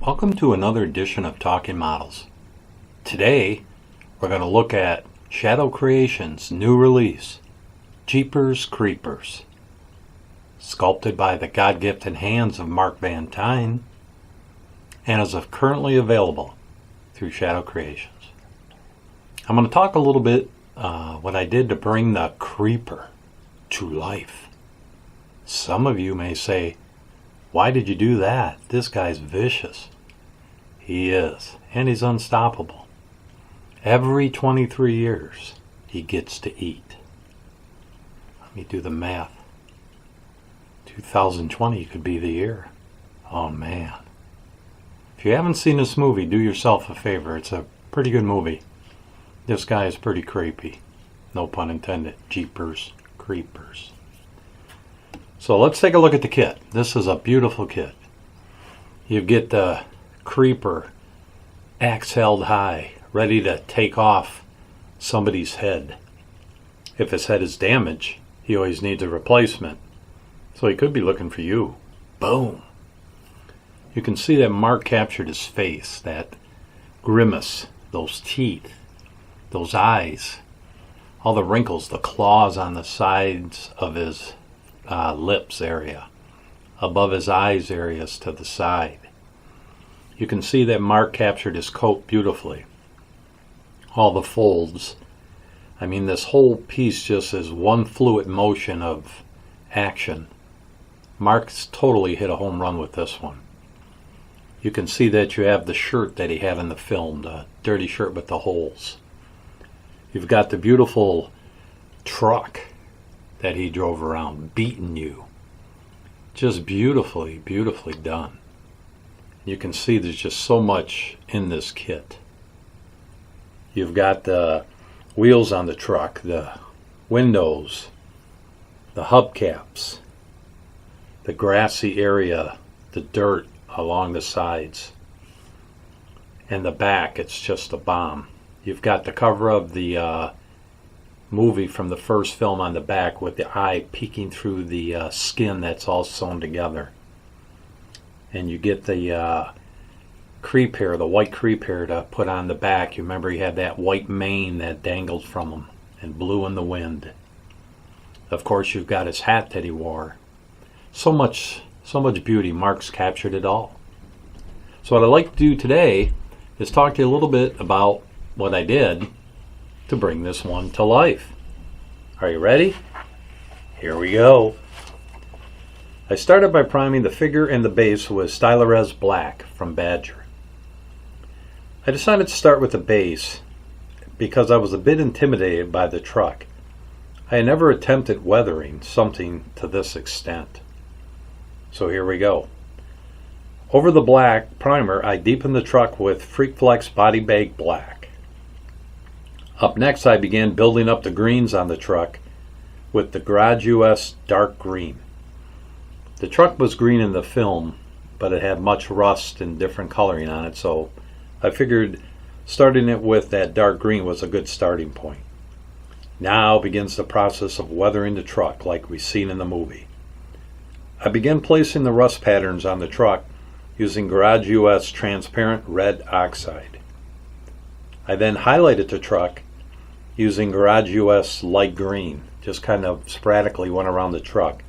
Welcome to another edition of Talking Models. Today, we're going to look at Shadow Creations' new release, Jeepers Creepers. Sculpted by the God-gifted hands of Mark Van Tine, and is currently available through Shadow Creations. I'm going to talk a little bit what I did to bring the creeper to life. Some of you may say, why did you do that? This guy's vicious. He is, and he's unstoppable. Every 23 years, he gets to eat. Let me do the math. 2020 could be the year. Oh man. If you haven't seen this movie, do yourself a favor. It's a pretty good movie. This guy is pretty creepy. No pun intended. Jeepers Creepers. So let's take a look at the kit. This is a beautiful kit. You get the creeper axe held high, ready to take off somebody's head. If his head is damaged, he always needs a replacement. So he could be looking for you. Boom. You can see that Mark captured his face, that grimace, those teeth, those eyes, all the wrinkles, the claws on the sides of his lips area, above his eyes areas to the side. You can see that Mark captured his coat beautifully. All the folds. I mean, this whole piece just is one fluid motion of action. Mark's totally hit a home run with this one. You can see that you have the shirt that he had in the film, the dirty shirt with the holes. You've got the beautiful truck that he drove around, beating you. Just beautifully, beautifully done. You can see there's just so much in this kit. You've got the wheels on the truck, the windows, the hubcaps, the grassy area, the dirt along the sides, and the back, it's just a bomb. You've got the cover of the movie from the first film on the back with the eye peeking through the skin that's all sewn together. And you get the creep hair, the white creep hair to put on the back. You remember he had that white mane that dangled from him and blew in the wind. Of course, you've got his hat that he wore. So much beauty. Mark's captured it all. So what I'd like to do today is talk to you a little bit about what I did to bring this one to life. Are you ready? Here we go. I started by priming the figure and the base with Styrolrez Black from Badger. I decided to start with the base because I was a bit intimidated by the truck. I had never attempted weathering something to this extent. So here we go. Over the black primer, I deepened the truck with Freakflex Body Bag Black. Up next, I began building up the greens on the truck with the Garage US Dark Green. The truck was green in the film, but it had much rust and different coloring on it, so I figured starting it with that dark green was a good starting point. Now begins the process of weathering the truck like we've seen in the movie. I began placing the rust patterns on the truck using Garage US Transparent Red Oxide. I then highlighted the truck using Garage US Light Green, just kind of sporadically went around the truck.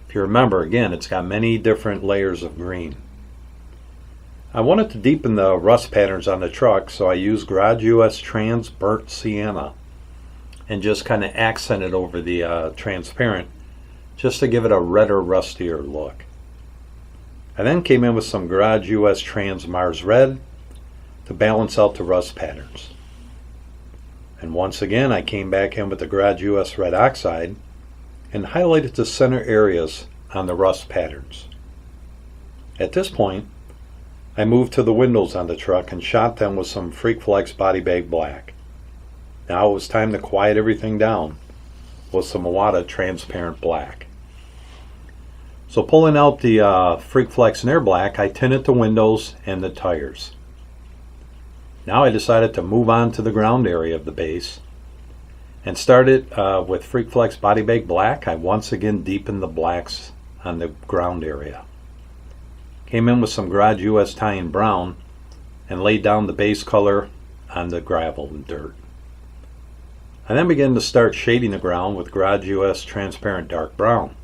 If you remember, again, it's got many different layers of green. I wanted to deepen the rust patterns on the truck, so I used Garage US Trans Burnt Sienna and just kind of accented over the transparent just to give it a redder, rustier look. I then came in with some Garage US Trans Mars Red to balance out the rust patterns. And once again, I came back in with the Garage US Red Oxide and highlighted the center areas on the rust patterns. At this point, I moved to the windows on the truck and shot them with some Freakflex Body Bag Black. Now it was time to quiet everything down with some Iwata Transparent Black. So pulling out the Freakflex Nair Black, I tinted the windows and the tires. Now I decided to move on to the ground area of the base and started with Freakflex Body Bag Black. I once again deepened the blacks on the ground area. Came in with some Garage US Tie-In Brown and laid down the base color on the gravel and dirt. I then began to start shading the ground with Garage US Transparent Dark Brown.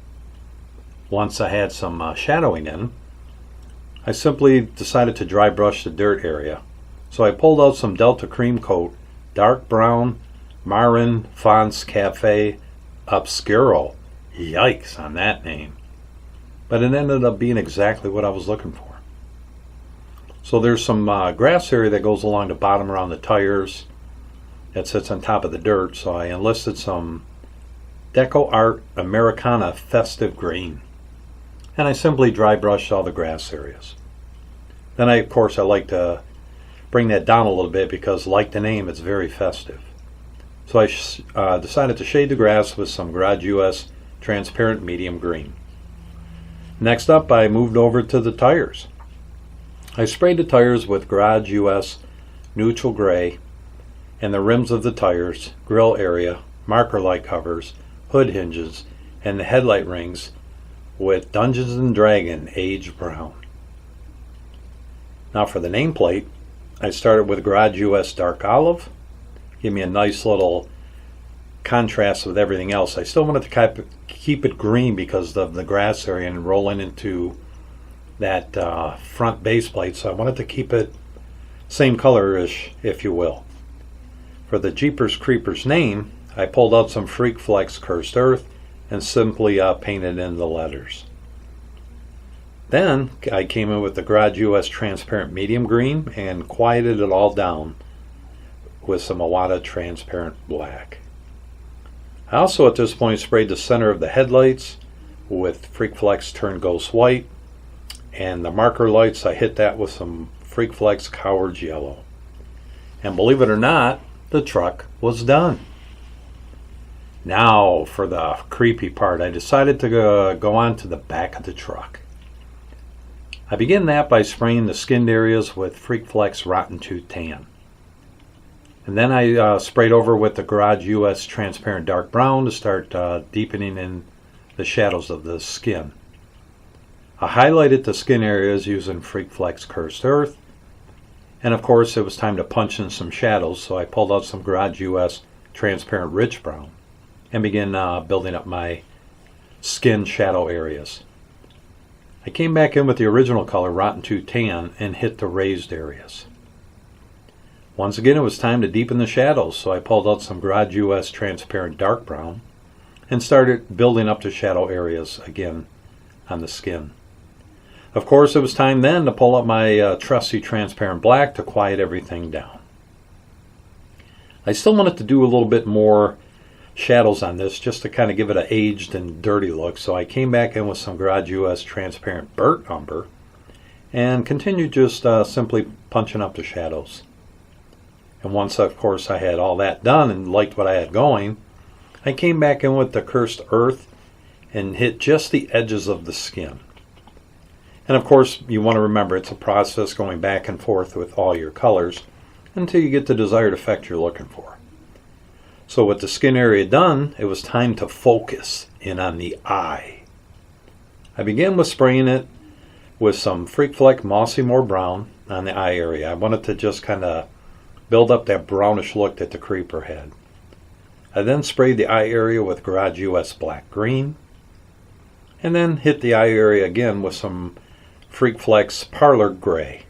Once I had some shadowing in, I simply decided to dry brush the dirt area. So I pulled out some Delta Cream Coat Dark Brown Marin Fonts Cafe Obscuro. Yikes on that name. But it ended up being exactly what I was looking for. So there's some grass area that goes along the bottom around the tires that sits on top of the dirt, so I enlisted some Deco Art Americana Festive Green. And I simply dry brushed all the grass areas. Then of course I like to bring that down a little bit because, like the name, it's very festive. So I decided to shade the grass with some Garage US Transparent Medium Green. Next up, I moved over to the tires. I sprayed the tires with Garage US Neutral Gray and the rims of the tires, grill area, marker light covers, hood hinges, and the headlight rings with Dungeons and Dragons Aged Brown. Now for the nameplate, I started with Garage US Dark Olive. Give me a nice little contrast with everything else. I still wanted to keep it green because of the grass area and rolling into that front base plate, so I wanted to keep it same color-ish, if you will. For the Jeepers Creepers name, I pulled out some Freak Flex Cursed Earth and simply painted in the letters. Then I came in with the Garage US Transparent Medium Green and quieted it all down with some Awada Transparent Black. I also at this point sprayed the center of the headlights with Freak Flex Turn Ghost White, and the marker lights I hit that with some Freak Flex Coward's Yellow. And believe it or not, the truck was done. Now for the creepy part, I decided to go on to the back of the truck. I began that by spraying the skinned areas with Freak Flex Rotten Tooth Tan. And then I sprayed over with the Garage US Transparent Dark Brown to start deepening in the shadows of the skin. I highlighted the skin areas using Freak Flex Cursed Earth. And of course it was time to punch in some shadows, so I pulled out some Garage US Transparent Rich Brown and began building up my skin shadow areas. I came back in with the original color Rotten Tooth Tan and hit the raised areas. Once again it was time to deepen the shadows, so I pulled out some Garage US Transparent Dark Brown and started building up the shadow areas again on the skin. Of course, it was time then to pull up my trusty Transparent Black to quiet everything down. I still wanted to do a little bit more shadows on this just to kind of give it an aged and dirty look, so I came back in with some Garage US Transparent Burnt Umber and continued just simply punching up the shadows. And once, of course, I had all that done and liked what I had going, I came back in with the Cursed Earth and hit just the edges of the skin. And of course, you want to remember it's a process going back and forth with all your colors until you get the desired effect you're looking for. So with the skin area done, it was time to focus in on the eye. I began with spraying it with some Freak Flex Mossy More Brown on the eye area. I wanted to just kind of build up that brownish look that the creeper had. I then sprayed the eye area with Garage US Black Green, and then hit the eye area again with some Freak Flex Parlor Gray.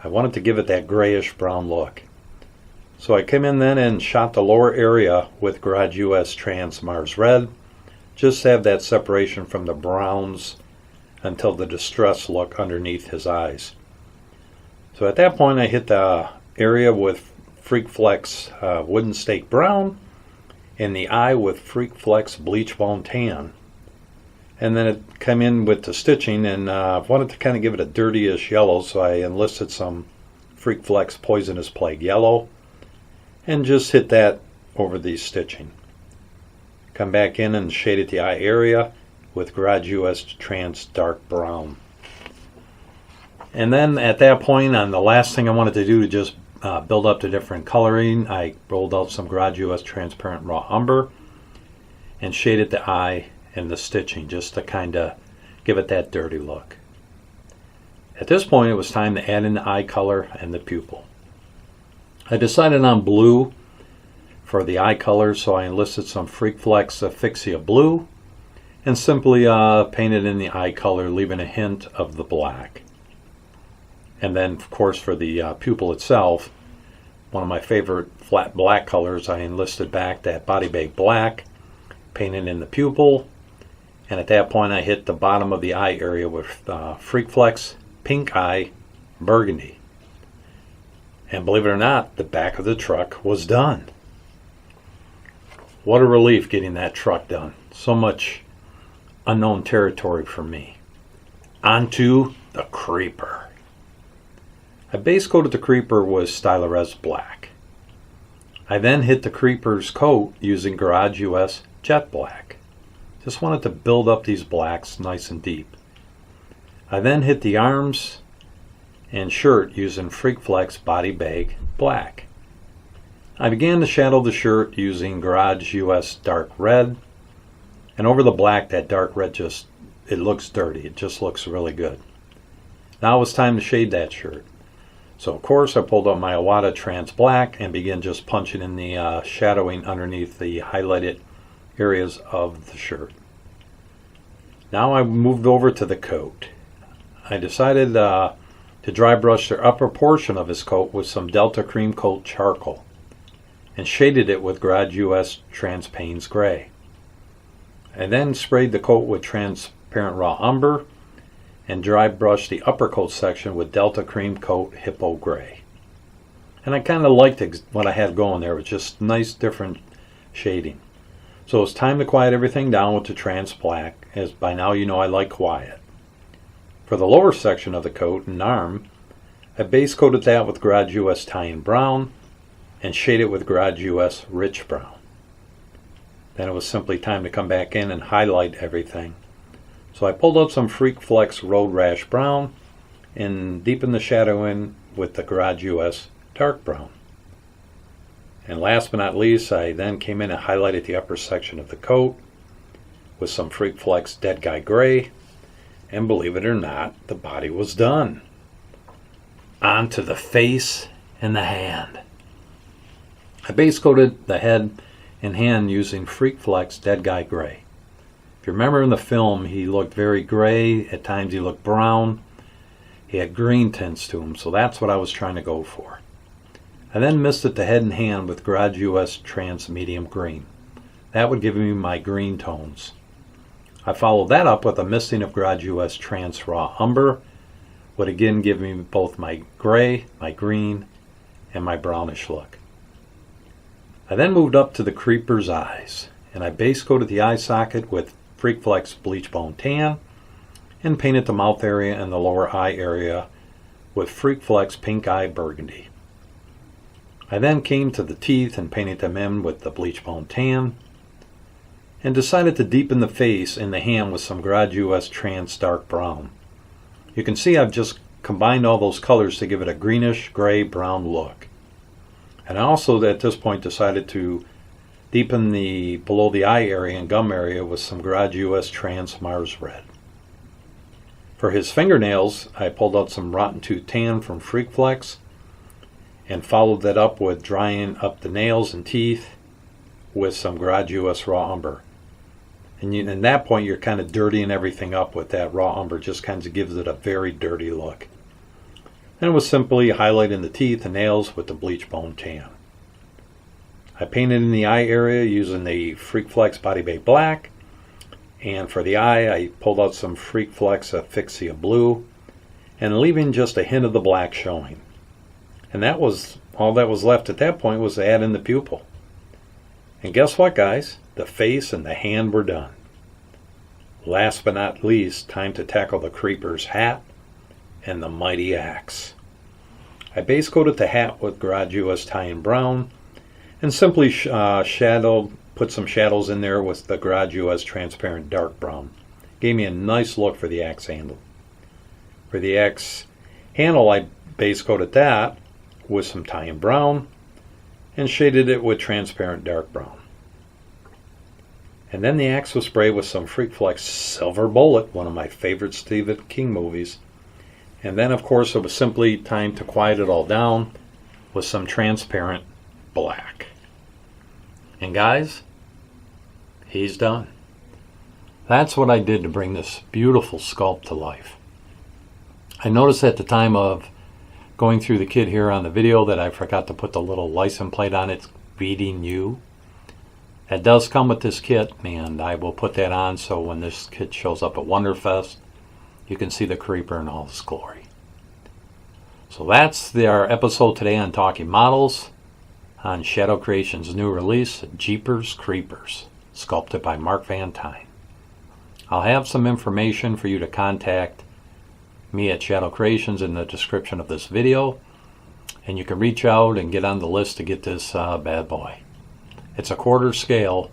I wanted to give it that grayish brown look. So I came in then and shot the lower area with Garage US Trans Mars Red, just to have that separation from the browns until the distress look underneath his eyes. So at that point I hit the area with Freak Flex Wooden Stake Brown and the eye with Freak Flex Bleach Bone Tan. And then it came in with the stitching, and I wanted to kind of give it a dirtyish yellow, so I enlisted some Freak Flex Poisonous Plague Yellow and just hit that over the stitching. Come back in and shaded the eye area with Garage US Trans Dark Brown. And then at that point, on the last thing I wanted to do to just build up the different coloring, I rolled out some Garage US Transparent Raw Umber and shaded the eye and the stitching just to kind of give it that dirty look. At this point, it was time to add in the eye color and the pupil. I decided on blue for the eye color, so I enlisted some Freakflex Fuchsia Blue and simply painted in the eye color, leaving a hint of the black. And then, of course, for the pupil itself, one of my favorite flat black colors, I enlisted back that Body Bag Black, painted in the pupil, and at that point I hit the bottom of the eye area with Freakflex Pink Eye Burgundy. And believe it or not, the back of the truck was done. What a relief getting that truck done. So much unknown territory for me. Onto the Creeper. I base coated the Creeper with Styrolresin Black. I then hit the Creeper's coat using Garage US Jet Black. Just wanted to build up these blacks nice and deep. I then hit the arms and shirt using Freakflex Body Bag Black. I began to shadow the shirt using Garage US Dark Red, and over the black, that dark red it looks dirty. It just looks really good. Now it was time to shade that shirt. So of course I pulled out my Iwata Trans Black and began just punching in the shadowing underneath the highlighted areas of the shirt. Now I moved over to the coat. I decided to dry brush the upper portion of his coat with some Delta Cream Coat Charcoal and shaded it with Garage US Transpanes Gray. I then sprayed the coat with transparent raw umber and dry brushed the upper coat section with Delta Cream Coat Hippo Gray. And I kind of liked what I had going there. It was just nice different shading. So it's time to quiet everything down with the Trans Black, as by now you know I like quiet. For the lower section of the coat and arm, I base coated that with Garage US Tie-In Brown and shaded with Garage US Rich Brown. Then it was simply time to come back in and highlight everything. So I pulled out some Freakflex Road Rash Brown and deepened the shadow in with the Garage US Dark Brown. And last but not least, I then came in and highlighted the upper section of the coat with some Freakflex Dead Guy Gray. And believe it or not, the body was done. On to the face and the hand. I base coated the head and hand using Freakflex Dead Guy Gray. If you remember in the film, he looked very gray. At times he looked brown. He had green tints to him, so that's what I was trying to go for. I then misted the head and hand with Garage US Trans Medium Green. That would give me my green tones. I followed that up with a misting of Garage US Trans Raw Umber, would again give me both my gray, my green, and my brownish look. I then moved up to the Creeper's eyes, and I base coated the eye socket with Freakflex Bleach Bone Tan, and painted the mouth area and the lower eye area with Freakflex Pink Eye Burgundy. I then came to the teeth and painted them in with the Bleach Bone Tan, and decided to deepen the face and the hand with some Garage US Trans Dark Brown. You can see I've just combined all those colors to give it a greenish, gray, brown look. And I also at this point decided to deepen the below the eye area and gum area with some Garage US Trans Mars Red. For his fingernails, I pulled out some Rotten Tooth Tan from Freakflex and followed that up with drying up the nails and teeth with some Garage US Raw Umber. And at that point, you're kind of dirtying everything up with that raw umber. Just kind of gives it a very dirty look. Then it was simply highlighting the teeth and nails with the Bleach Bone Tan. I painted in the eye area using the Freakflex Body Bag Black. And for the eye, I pulled out some Freakflex Fuchsia Blue and leaving just a hint of the black showing. And that was all that was left at that point, was to add in the pupil. And guess what, guys? The face and the hand were done. Last but not least, time to tackle the Creeper's hat and the mighty axe. I base coated the hat with Garage US Tie-In Brown and simply put some shadows in there with the Garage US Transparent Dark Brown. Gave me a nice look for the axe handle. For the axe handle, I base coated that with some Tie-In Brown and shaded it with Transparent Dark Brown. And then the axe was sprayed with some Freakflex Silver Bullet, one of my favorite Stephen King movies, And then, of course, it was simply time to quiet it all down with some transparent black. And guys, he's done. That's what I did to bring this beautiful sculpt to life. I noticed at the time of going through the kit here on the video that I forgot to put the little license plate on it, Feeding You. That does come with this kit, and I will put that on so when this kit shows up at Wonderfest, you can see the creeper in all his glory. So that's our episode today on Talking Models on Shadow Creations' new release, Jeepers Creepers, sculpted by Mark Van Tine. I'll have some information for you to contact me at Shadow Creations in the description of this video, and you can reach out and get on the list to get this bad boy. It's a quarter scale,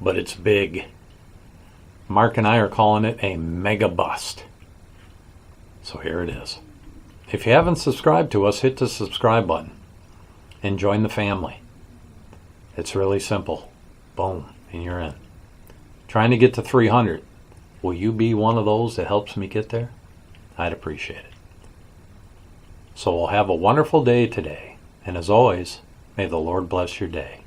but it's big. Mark and I are calling it a mega bust. So here it is. If you haven't subscribed to us, hit the subscribe button and join the family. It's really simple. Boom, and you're in. Trying to get to 300. Will you be one of those that helps me get there? I'd appreciate it. So we'll have a wonderful day today. And as always, may the Lord bless your day.